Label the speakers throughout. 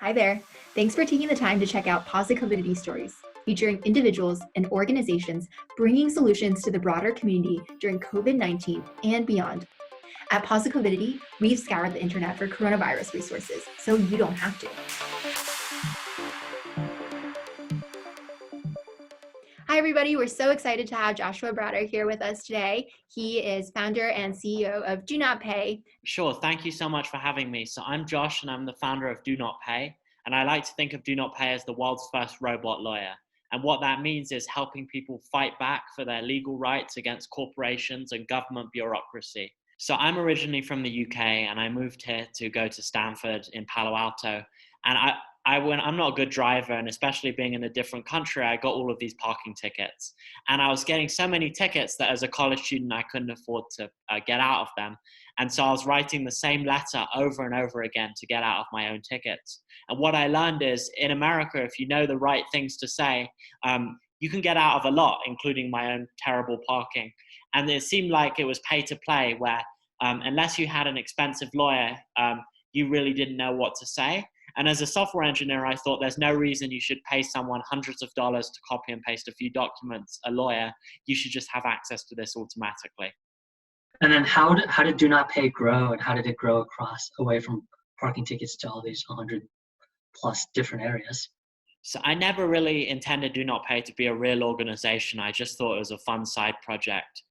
Speaker 1: Hi there. Thanks for taking the time to check out Posicovidity Stories, featuring individuals and organizations bringing solutions to the broader community during COVID-19 and beyond. At Posicovidity, we've scoured the internet for coronavirus resources, so you don't have to. Hi, everybody. We're so excited to have Joshua Browder here with us today. He is founder and CEO of DoNotPay.
Speaker 2: Sure. Thank you so much for having me. So I'm Josh and I'm the founder of DoNotPay. And I like to think of DoNotPay as the world's first robot lawyer. And what that means is helping people fight back for their legal rights against corporations and government bureaucracy. So I'm originally from the UK and I moved here to go to Stanford in Palo Alto. And I'm not a good driver, and especially being in a different country, I got all of these parking tickets. And I was getting so many tickets that as a college student, I couldn't afford to get out of them. And so I was writing the same letter over and over again to get out of my own tickets. And what I learned is in America, if you know the right things to say, you can get out of a lot, including my own terrible parking. And it seemed like it was pay to play where unless you had an expensive lawyer, you really didn't know what to say. And as a software engineer, I thought there's no reason you should pay someone hundreds of dollars to copy and paste a few documents, a lawyer. You should just have access to this automatically.
Speaker 3: And then how did Do Not Pay grow, and how did it grow across away from parking tickets to all these 100 plus different areas?
Speaker 2: So I never really intended DoNotPay to be a real organization. I just thought it was a fun side project,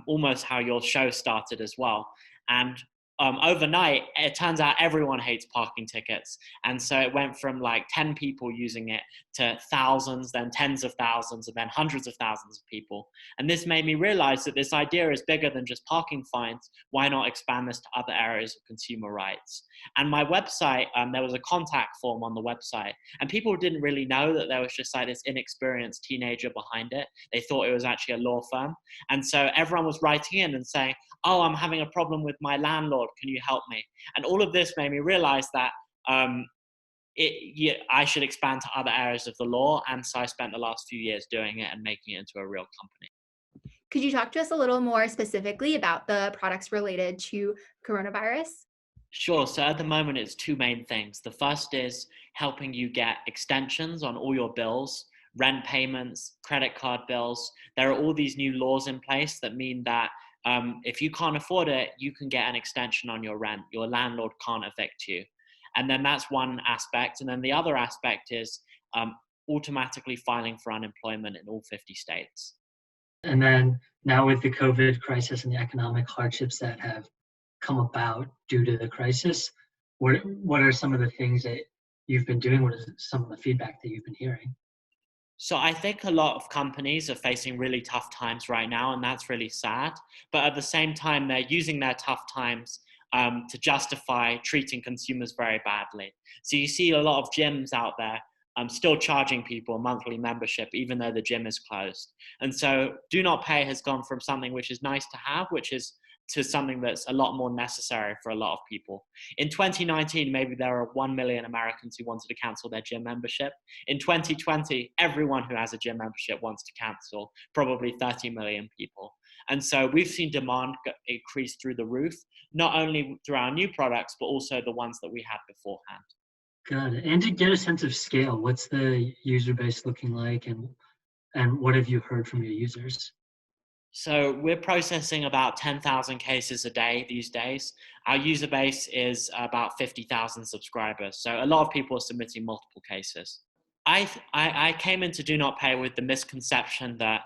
Speaker 2: almost how your show started as well. And overnight, it turns out everyone hates parking tickets. And so it went from like 10 people using it to thousands, then tens of thousands, and then hundreds of thousands of people. And this made me realize that this idea is bigger than just parking fines. Why not expand this to other areas of consumer rights? And my website, there was a contact form on the website, and people didn't really know that there was just like this inexperienced teenager behind it. They thought it was actually a law firm. And so everyone was writing in and saying, oh, I'm having a problem with my landlord. Can you help me? And all of this made me realize that I should expand to other areas of the law. And so I spent the last few years doing it and making it into a real company.
Speaker 1: Could you talk to us a little more specifically about the products related to coronavirus?
Speaker 2: Sure. So at the moment, it's two main things. The first is helping you get extensions on all your bills, rent payments, credit card bills. There are all these new laws in place that mean that if you can't afford it, you can get an extension on your rent. Your landlord can't evict you. And then that's one aspect. And then the other aspect is automatically filing for unemployment in all 50 states.
Speaker 3: And then now with the COVID crisis and the economic hardships that have come about due to the crisis, what are some of the things that you've been doing? What is some of the feedback that you've been hearing?
Speaker 2: So I think a lot of companies are facing really tough times right now, and that's really sad. But at the same time, they're using their tough times to justify treating consumers very badly. So you see a lot of gyms out there still charging people a monthly membership, even though the gym is closed. And so DoNotPay has gone from something which is nice to have, which is to something that's a lot more necessary for a lot of people. In 2019, maybe there were 1 million Americans who wanted to cancel their gym membership. In 2020, everyone who has a gym membership wants to cancel, probably 30 million people. And so we've seen demand increase through the roof, not only through our new products, but also the ones that we had beforehand.
Speaker 3: Got it. And to get a sense of scale, what's the user base looking like, and what have you heard from your users?
Speaker 2: So we're processing about 10,000 cases a day these days. Our user base is about 50,000 subscribers. So a lot of people are submitting multiple cases. I came into DoNotPay with the misconception that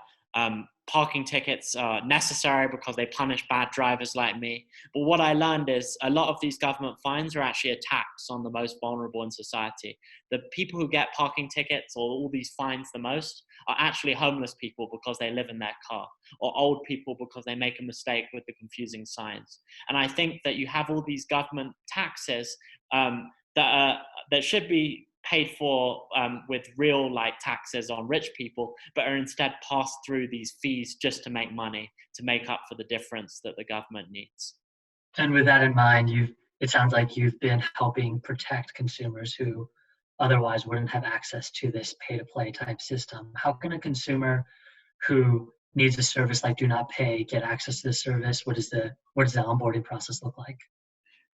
Speaker 2: parking tickets are necessary because they punish bad drivers like me. But what I learned is a lot of these government fines are actually a tax on the most vulnerable in society. The people who get parking tickets or all these fines the most are actually homeless people because they live in their car, or old people because they make a mistake with the confusing signs. And I think that you have all these government taxes that should be paid for with real like taxes on rich people, but are instead passed through these fees just to make money, to make up for the difference that the government needs.
Speaker 3: And with that in mind, it sounds like you've been helping protect consumers who otherwise wouldn't have access to this pay-to-play type system. How can a consumer who needs a service like DoNotPay get access to this service? What does the onboarding process look like?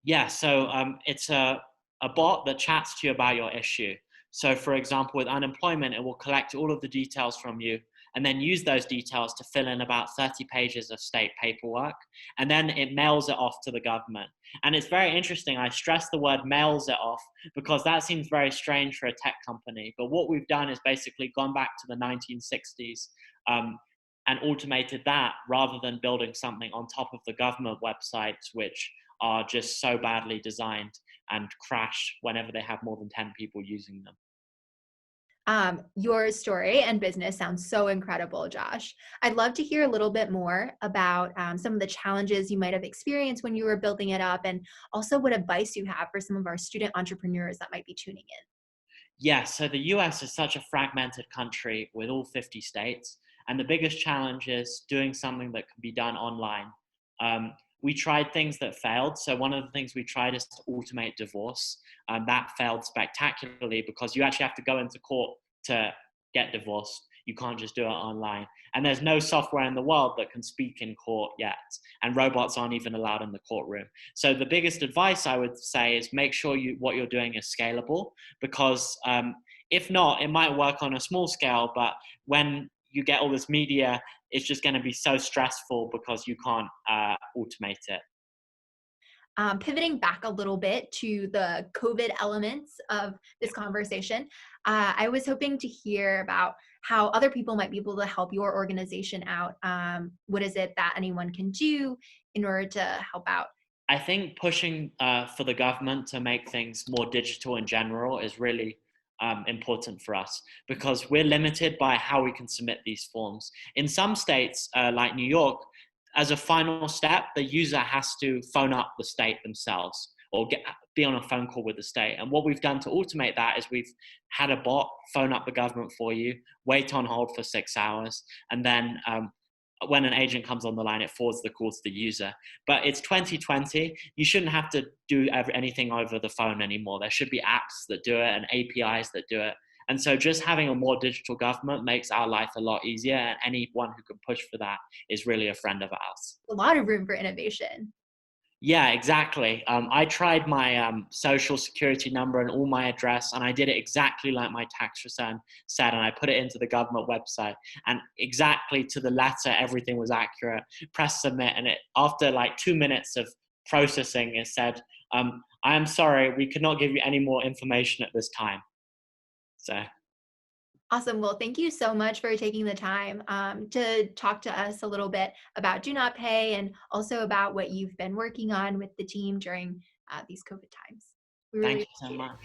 Speaker 2: Yeah, so it's a a bot that chats to you about your issue. So for example, with unemployment, it will collect all of the details from you and then use those details to fill in about 30 pages of state paperwork. And then it mails it off to the government. And it's very interesting. I stress the word mails it off because that seems very strange for a tech company. But what we've done is basically gone back to the 1960s and automated that rather than building something on top of the government websites, which are just so badly designed and crash whenever they have more than 10 people using them.
Speaker 1: Your story and business sounds so incredible, Josh. I'd love to hear a little bit more about some of the challenges you might have experienced when you were building it up, and also what advice you have for some of our student entrepreneurs that might be tuning in.
Speaker 2: Yeah, so the US is such a fragmented country with all 50 states, and the biggest challenge is doing something that can be done online. We tried things that failed. So one of the things we tried is to automate divorce. That failed spectacularly because you actually have to go into court to get divorced. You can't just do it online. And there's no software in the world that can speak in court yet. And robots aren't even allowed in the courtroom. So the biggest advice I would say is make sure what you're doing is scalable, because if not, it might work on a small scale, but when you get all this media, it's just going to be so stressful because you can't automate it.
Speaker 1: Pivoting back a little bit to the COVID elements of this conversation, I was hoping to hear about how other people might be able to help your organization out. What is it that anyone can do in order to help out?
Speaker 2: I think pushing for the government to make things more digital in general is really important for us, because we're limited by how we can submit these forms. In some states, like New York, as a final step, the user has to phone up the state themselves or be on a phone call with the state. And what we've done to automate that is we've had a bot phone up the government for you, wait on hold for 6 hours, and then when an agent comes on the line, it forwards the call to the user. But it's 2020. You shouldn't have to do anything over the phone anymore. There should be apps that do it and APIs that do it. And so just having a more digital government makes our life a lot easier. And anyone who can push for that is really a friend of ours.
Speaker 1: A lot of room for innovation.
Speaker 2: Yeah, exactly. I tried my social security number and all my address, and I did it exactly like my tax return said, and I put it into the government website, and exactly to the letter, everything was accurate. Press submit, and after like 2 minutes of processing, it said, I am sorry, we could not give you any more information at this time. So.
Speaker 1: Awesome. Well, thank you so much for taking the time to talk to us a little bit about DoNotPay and also about what you've been working on with the team during these COVID times.
Speaker 2: Thank you so much.